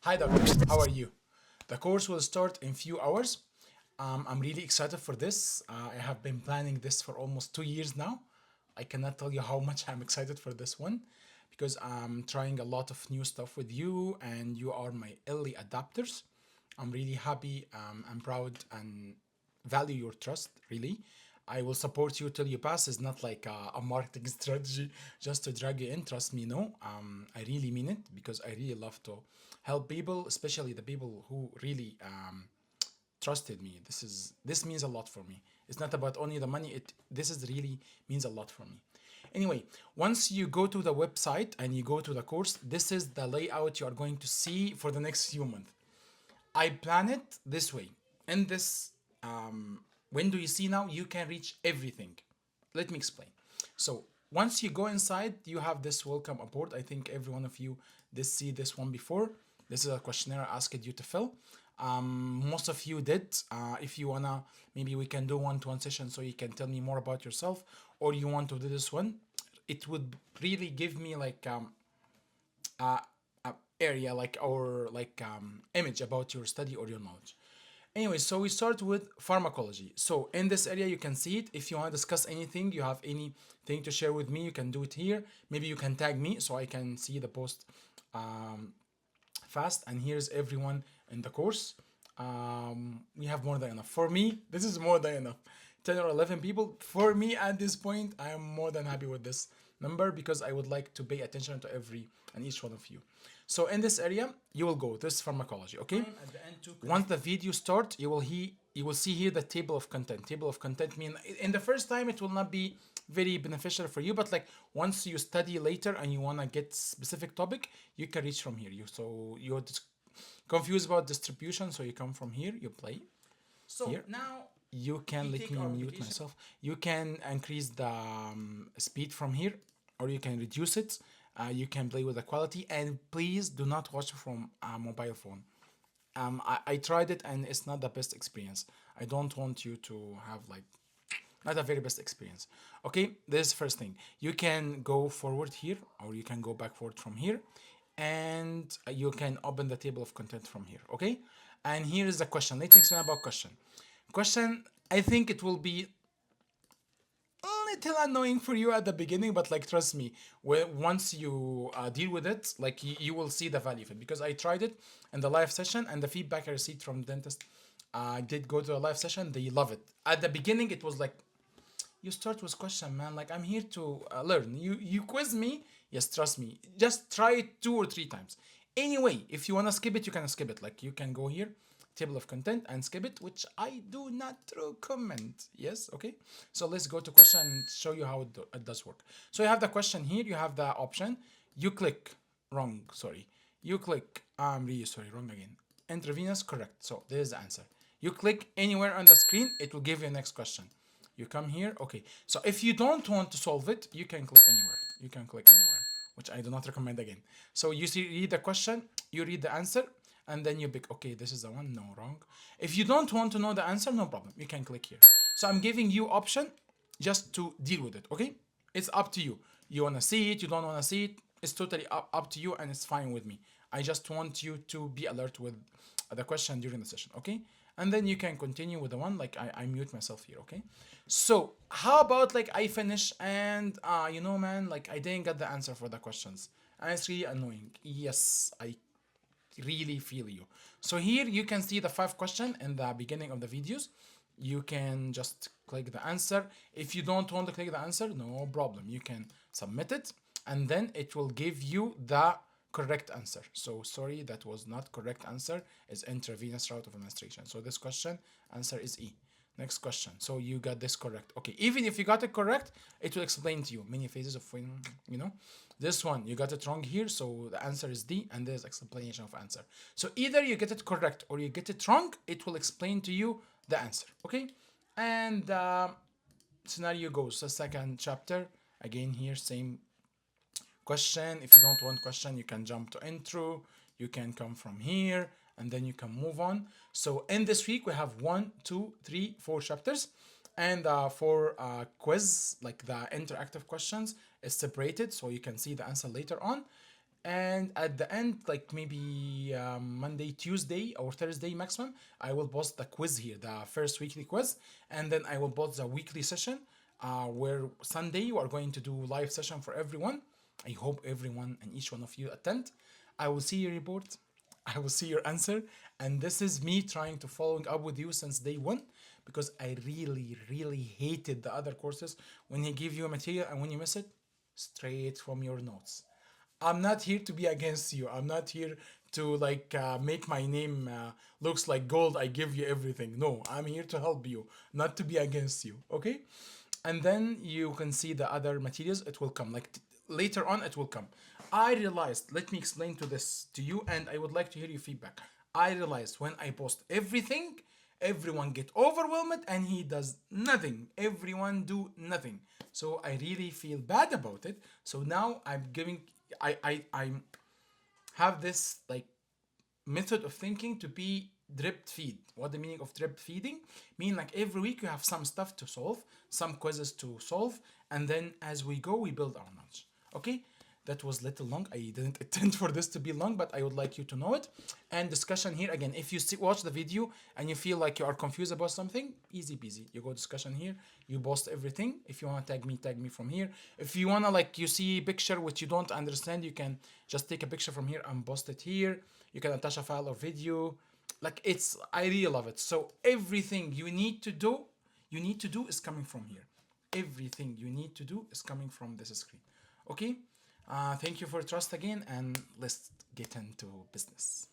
Hi doctors, how are you? The course will start in few hours. I'm really excited for this. I have been planning this for almost 2 years now. I cannot tell you how much I'm excited for this one because I'm trying a lot of new stuff with you and you are my early adapters. I'm really happy, and proud and value your trust, really. I will support you till you pass. It's not like a marketing strategy just to drag you in. Trust me, no. I really mean it because I really love to help people, especially the people who really trusted me. This means a lot for me. It's not about only the money. This is really means a lot for me. Anyway, once you go to the website and you go to the course, this is the layout you are going to see for the next few months. I plan it this way. In this window you see now, you can reach everything. Let me explain. So once you go inside, you have this welcome aboard. I think every one of you did see this one before. This is a questionnaire I asked you to fill. Most of you did. If you wanna, maybe we can do one-to-one session so you can tell me more about yourself, or you want to do this one. It would really give me like area like or like image about your study or your knowledge. Anyway, so we start with pharmacology. So in this area you can see it. If you want to discuss anything, you have anything to share with me, you can do it here. Maybe you can tag me so I can see the post fast. And here's everyone in the course. We have more than enough. For me, this is more than enough. 10 or 11 people. For me at this point, I am more than happy with this number because I would like to pay attention to every and each one of you. So in this area, you will go this pharmacology, okay? Once the video starts, you will see here the table of content. Table of content mean in the first time it will not be very beneficial for you, but like once you study later and you wanna get specific topic, you can reach from here. You're confused about distribution, so you come from here, you play. So here. Now you can let me mute myself. You can increase the speed from here, or you can reduce it. You can play with the quality, and please do not watch from a mobile phone. I tried it and it's not the best experience. I don't want you to have like not a very best experience. Okay, this is first thing. You can go forward here or you can go backward from here, and you can open the table of content from here. Okay, and here is the question. Let me explain about question. Question, I think it will be a little annoying for you at the beginning, but like trust me, once you deal with it, like you will see the value of it, because I tried it in the live session and the feedback I received from dentist, I did go to a live session, they love it. At the beginning it was like, you start with question, man, like I'm here to learn. You quiz me, yes, trust me, just try it 2 or 3 times. Anyway, if you want to skip it, you can skip it. Like you can go here, table of content, and skip it, which I do not recommend. Yes, okay. So let's go to question and show you how it does work. So you have the question here, you have the option, you click wrong, sorry, you click I'm really sorry, wrong again, intravenous, correct. So there's the answer. You click anywhere on the screen, it will give you next question. You come here, okay. So if you don't want to solve it, you can click anywhere. You can click anywhere, which I do not recommend again. So you see, read the question, you read the answer, and then you pick, okay, this is the one, no, wrong. If you don't want to know the answer, no problem, you can click here. So I'm giving you option just to deal with it, okay? It's up to you. You wanna see it, you don't wanna see it, it's totally up to you, and it's fine with me. I just want you to be alert with the question during the session, okay? And then you can continue with the one, like I mute myself here, okay? So how about like I finish and you know, man, like I didn't get the answer for the questions and it's really annoying. Yes, I really feel you. So here you can see the 5 questions in the beginning of the videos. You can just click the answer. If you don't want to click the answer, no problem, you can submit it and then it will give you the correct answer. So sorry, that was not correct answer, is intravenous route of administration. So this question answer is E. Next question. So you got this correct. Okay, even if you got it correct, it will explain to you many phases of when, you know. This one, you got it wrong here, so the answer is D, and there's explanation of answer. So either you get it correct or you get it wrong, it will explain to you the answer, okay? And scenario goes, the second chapter, again here, same question. If you don't want question, you can jump to intro, you can come from here, and then you can move on. So in this week we have 1, 2, 3, 4 chapters, and for quiz, like the interactive questions is separated so you can see the answer later on. And at the end, like maybe Monday, Tuesday, or Thursday maximum, I will post the quiz here, the first weekly quiz, and then I will post the weekly session, where Sunday we are going to do live session for everyone. I hope everyone and each one of you attend. I will see your report. I will see your answer. And this is me trying to following up with you since day one, because I really, really hated the other courses when he give you a material and when you miss it, straight from your notes. I'm not here to be against you. I'm not here to like make my name looks like gold. I give you everything. No, I'm here to help you, not to be against you. Okay, and then you can see the other materials. It will come like later on. It will come. I realized. Let me explain to this to you, and I would like to hear your feedback. I realized when I post everything, everyone get overwhelmed and he does nothing. Everyone do nothing. So I really feel bad about it. So now I'm giving. I have this like method of thinking to be drip feed. What the meaning of drip feeding? Mean like every week you have some stuff to solve, some quizzes to solve, and then as we go we build our knowledge. Okay, that was little long. I didn't intend for this to be long, but I would like you to know it. And discussion here again. If you watch the video and you feel like you are confused about something, easy peasy. You go discussion here. You post everything. If you wanna tag me from here. If you wanna like you see picture which you don't understand, you can just take a picture from here and post it here. You can attach a file or video. Like it's I really love it. So everything you need to do is coming from here. Everything you need to do is coming from this screen. Okay? Thank you for trust again, and let's get into business.